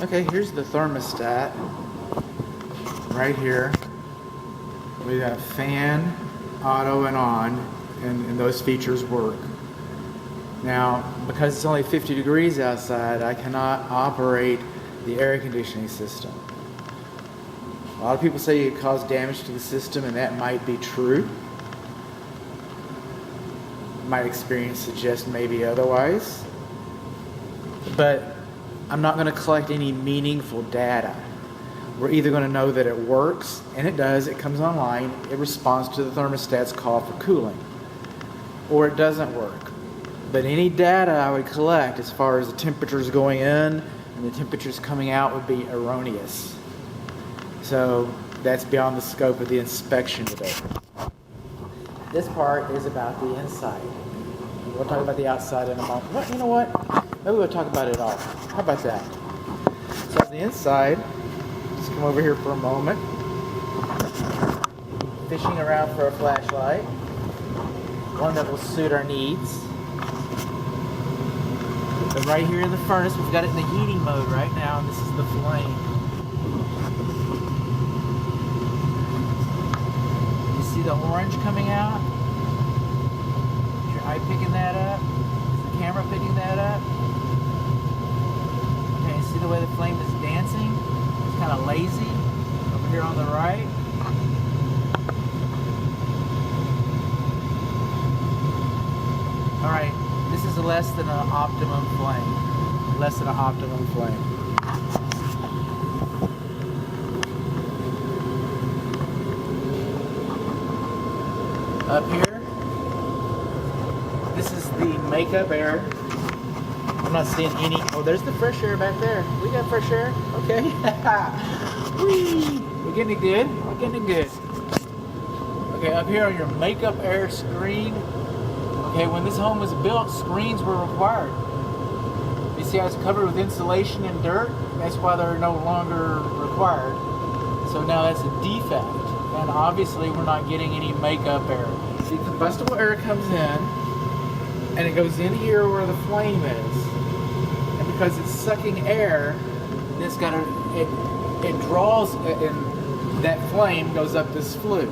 Okay, here's the thermostat right here. We got fan, auto, and on, and those features work. Now, because it's only 50 degrees outside, I cannot operate the air conditioning system. A lot of people say it caused damage to the system, and that might be true. My experience suggests maybe otherwise. But I'm not going to collect any meaningful data. We're either going to know that it works, and it does, it comes online, it responds to the thermostat's call for cooling, or it doesn't work. But any data I would collect as far as the temperatures going in and the temperatures coming out would be erroneous. So that's beyond the scope of the inspection today. This part is about the inside. We'll talk about the outside in a moment. Well, you know what? Maybe we'll talk about it all. How about that? So on the inside, just come over here for a moment. Fishing around for a flashlight. One that will suit our needs. But right here in the furnace, we've got it in the heating mode right now, and this is the flame. You see the orange coming out? Is your eye picking that up? Is the camera picking that up? Okay, see the way the flame is dancing? It's kind of lazy over here on the right. Alright, this is less than an optimum flame. Less than an optimum flame. Up here, this is the makeup air. I'm not seeing any. Oh, there's the fresh air back there. We got fresh air. Okay. Whee! We're getting it good. We're getting it good. Okay, up here on your makeup air screen. Okay, when this home was built, screens were required. You see how it's covered with insulation and dirt? That's why they're no longer required. So now that's a defect. And obviously we're not getting any makeup air. See, combustible air comes in, and it goes in here where the flame is. And because it's sucking air, it's got it draws, and that flame goes up this flue.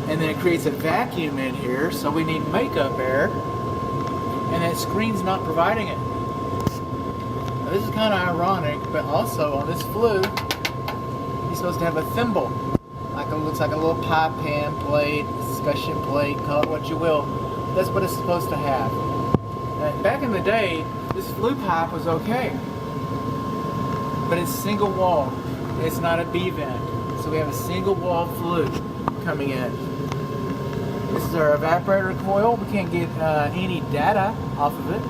And then it creates a vacuum in here, so we need makeup air, and that screen's not providing it. Now, this is kind of ironic, but also on this flue, you're supposed to have a thimble. It looks like a little pie pan plate, discussion plate, call it what you will. That's what it's supposed to have. And back in the day, this flue pipe was okay, but it's single wall. It's not a B-vent, so we have a single wall flue coming in. This is our evaporator coil. We can't get any data off of it.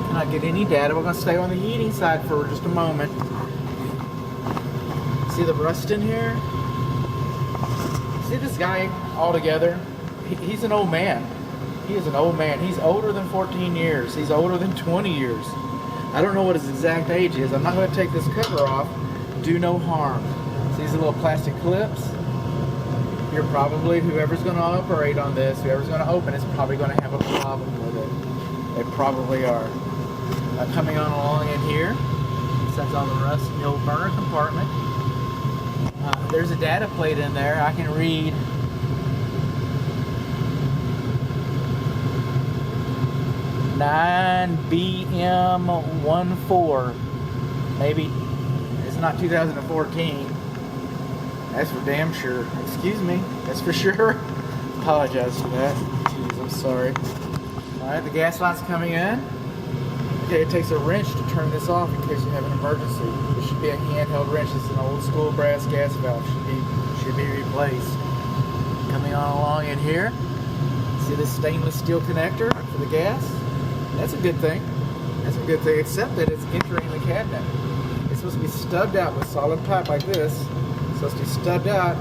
Cannot get any data. We're going to stay on the heating side for just a moment. See the rust in here? See this guy all together? He's an old man. He is an old man. He's older than 14 years. He's older than 20 years. I don't know what his exact age is. I'm not going to take this cover off. Do no harm. See these little plastic clips? You're probably, whoever's going to operate on this, whoever's going to open it's probably going to have a problem with it. They probably are. Coming on along in here, that's all the rust in the old burner compartment. There's a data plate in there. I can read (9BM14). Maybe it's not 2014. That's for damn sure. Excuse me. That's for sure. Apologize for that. Jeez, I'm sorry. Alright, the gas line's coming in. Okay, it takes a wrench to turn this off in case you have an emergency. This should be a handheld wrench. It's an old school brass gas valve. Should be replaced. Coming on along in here. See this stainless steel connector for the gas? That's a good thing. That's a good thing, except that it's entering the cabinet. It's supposed to be stubbed out with solid pipe like this. It's supposed to be stubbed out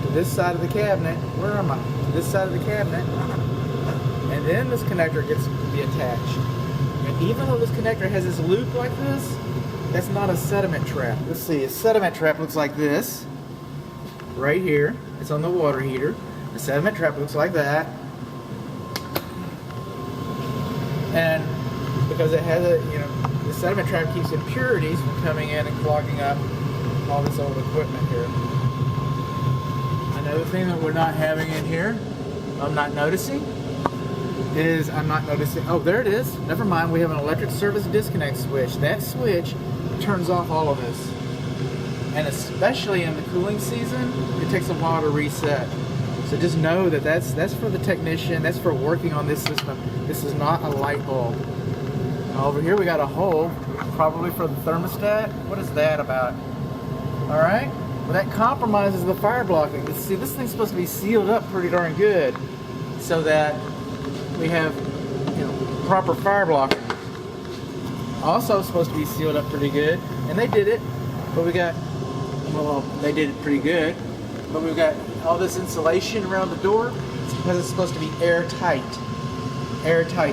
to this side of the cabinet. Where am I? To this side of the cabinet. And then this connector gets to be attached. And even though this connector has this loop like this, that's not a sediment trap. Let's see, a sediment trap looks like this. Right here. It's on the water heater. The sediment trap looks like that. And because it has a, this sediment trap keeps impurities from coming in and clogging up all this old equipment here. Another thing that we're not having in here, I'm not noticing, oh, there it is. Never mind, we have an electric service disconnect switch. That switch turns off all of this. And especially in the cooling season, it takes a while to reset. So just know that that's for the technician, that's for working on this system. This is not a light bulb. Now over here we got a hole, probably for the thermostat. What is that about? All right, well that compromises the fire blocking. See, this thing's supposed to be sealed up pretty darn good so that we have, you know, proper fire blocking. Also supposed to be sealed up pretty good, and they did it, but we got, well, they did it pretty good, but we've got all this insulation around the door. It's because it's supposed to be airtight,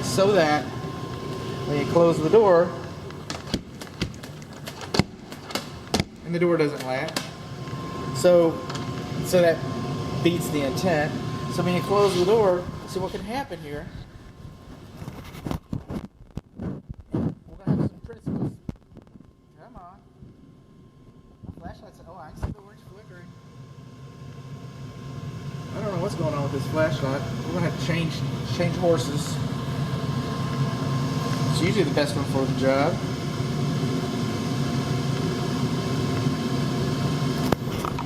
so that when you close the door, and the door doesn't latch, so that beats the intent. So when you close the door, see what can happen here. We're gonna have some principles. Come on. My flashlight's, oh, I can see the orange flickering. I don't know what's going on with this flashlight. We're gonna have to change horses. It's usually the best one for the job.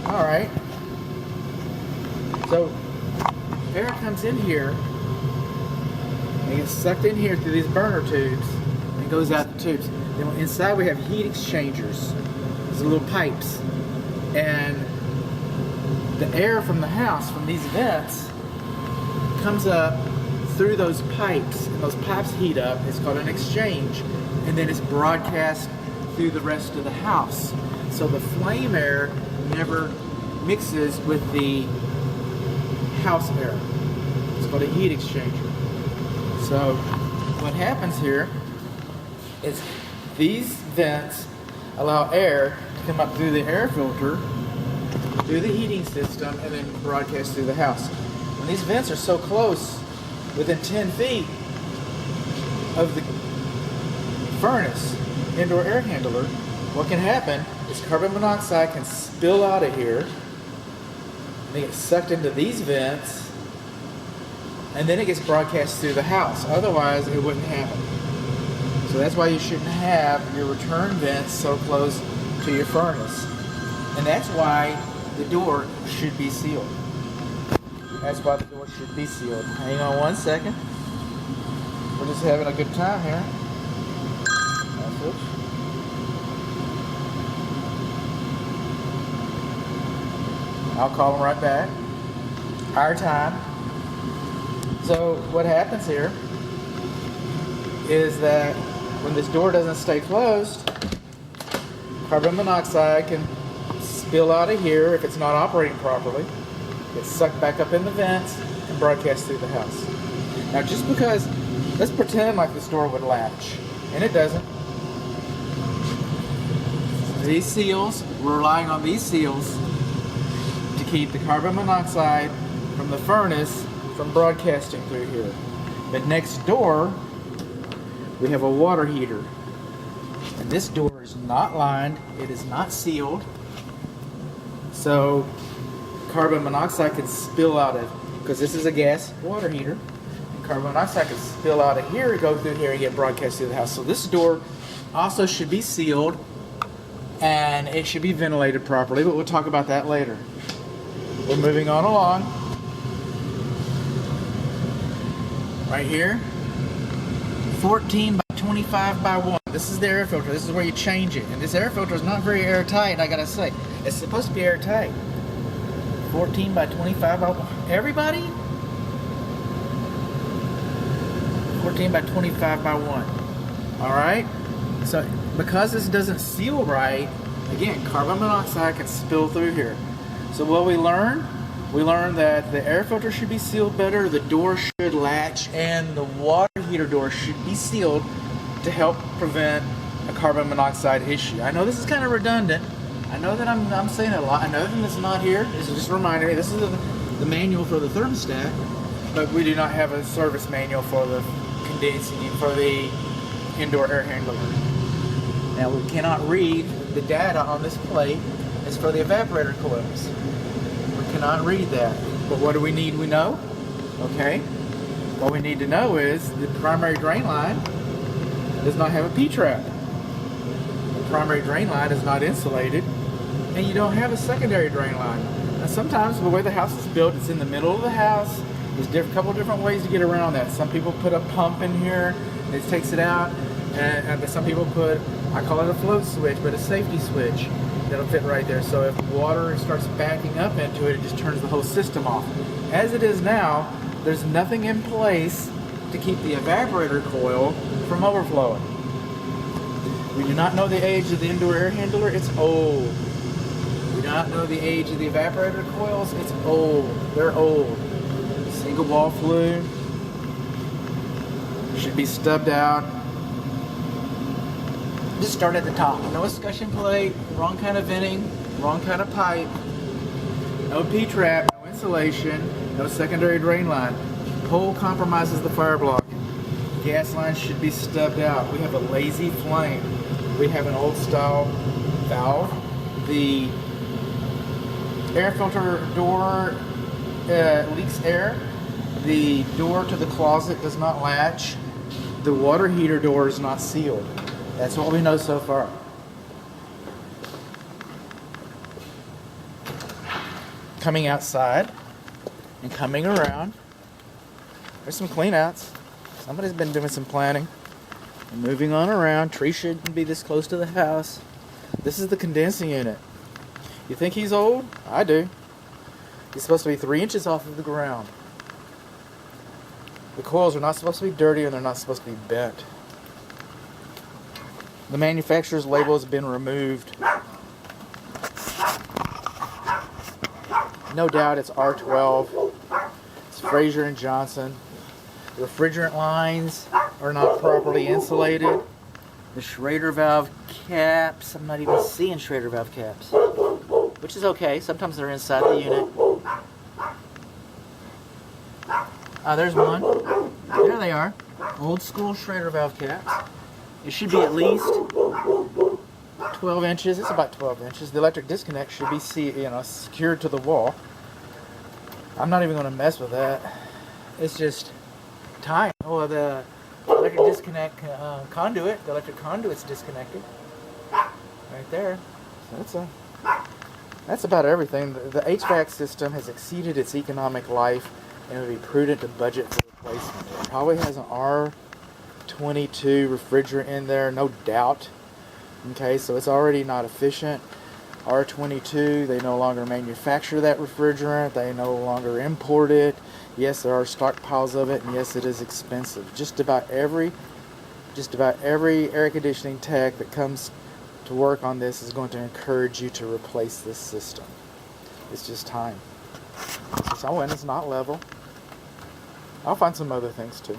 All right. So air comes in here and gets sucked in here through these burner tubes and goes out the tubes. Then inside we have heat exchangers. These little pipes, and the air from the house, from these vents, comes up through those pipes, and those pipes heat up. It's called an exchange, and then it's broadcast through the rest of the house. So the flame air never mixes with the house air. It's called a heat exchanger. So what happens here is these vents allow air to come up through the air filter, through the heating system, and then broadcast through the house. When these vents are so close, within 10 feet of the furnace, indoor air handler, what can happen is carbon monoxide can spill out of here, and it gets sucked into these vents, and then it gets broadcast through the house. Otherwise, it wouldn't happen. So that's why you shouldn't have your return vents so close to your furnace. And that's why the door should be sealed. That's why the door should be sealed. Hang on one second. We're just having a good time here. That's it. I'll call them right back. Our time. So what happens here is that when this door doesn't stay closed, carbon monoxide can spill out of here if it's not operating properly. It's sucked back up in the vents and broadcast through the house. Now just because, let's pretend like this door would latch, and it doesn't. These seals, we're relying on these seals to keep the carbon monoxide from the furnace from broadcasting through here. But next door, we have a water heater. And this door is not lined, it is not sealed. So carbon monoxide can spill out of, because this is a gas water heater, and carbon monoxide can spill out of here, go through here, and get broadcast through the house. So this door also should be sealed, and it should be ventilated properly, but we'll talk about that later. We're moving on along. Right here, 14 by 25 by 1. This is the air filter. This is where you change it. And this air filter is not very airtight, I gotta say. It's supposed to be airtight. 14 by 25 by 1. Everybody? 14 by 25 by 1. Alright? So, because this doesn't seal right, again, carbon monoxide can spill through here. So what we learned that the air filter should be sealed better, the door should latch, and the water heater door should be sealed to help prevent a carbon monoxide issue. I know this is kind of redundant. I know that I'm saying it a lot. I know that it's not here. This is just reminding me. This is the manual for the thermostat, but we do not have a service manual for the condensing, for the indoor air handler. Now we cannot read the data on this plate. It's for the evaporator coils. We cannot read that. But what do we need? We know. Okay. What we need to know is the primary drain line does not have a P-trap. The primary drain line is not insulated, and you don't have a secondary drain line. Now sometimes the way the house is built, it's in the middle of the house. There's a couple different ways to get around that. Some people put a pump in here, it takes it out, and some people put, I call it a float switch, but a safety switch that'll fit right there. So if water starts backing up into it, it just turns the whole system off. As it is now, there's nothing in place to keep the evaporator coil from overflowing. We do not know the age of the indoor air handler. It's old. We do not know the age of the evaporator coils. It's old. They're old. Single wall flue. Should be stubbed out. Just start at the top. No escutcheon plate. Wrong kind of venting. Wrong kind of pipe. No P-trap. No insulation. No secondary drain line. Pole compromises the fire block. Gas lines should be stubbed out. We have a lazy flame. We have an old style valve. The air filter door leaks air. The door to the closet does not latch. The water heater door is not sealed. That's what we know so far. Coming outside and coming around, there's some clean outs. Somebody's been doing some planning and moving on around. Tree shouldn't be this close to the house. This is the condensing unit. You think he's old? I do. He's supposed to be 3 inches off of the ground. The coils are not supposed to be dirty, and they're not supposed to be bent. The manufacturer's label has been removed. No doubt it's R12. It's Fraser and Johnson. The refrigerant lines are not properly insulated. The Schrader valve caps, I'm not even seeing Schrader valve caps, which is okay. Sometimes they're inside the unit. There's one. There they are. Old school Schrader valve caps. It should be at least 12 inches. It's about 12 inches. The electric disconnect should be secured to the wall. I'm not even going to mess with that. It's just time. Oh, the electric disconnect conduit. The electric conduit's disconnected. Right there. So that's about everything. The HVAC system has exceeded its economic life, and it would be prudent to budget for replacement. It probably has an R22 refrigerant in there, no doubt. Okay, so it's already not efficient. R22, they no longer manufacture that refrigerant. They no longer import it. Yes, there are stockpiles of it, and yes, it is expensive. Just about every air conditioning tech that comes to work on this is going to encourage you to replace this system. It's just time. And it's not level. I'll find some other things too.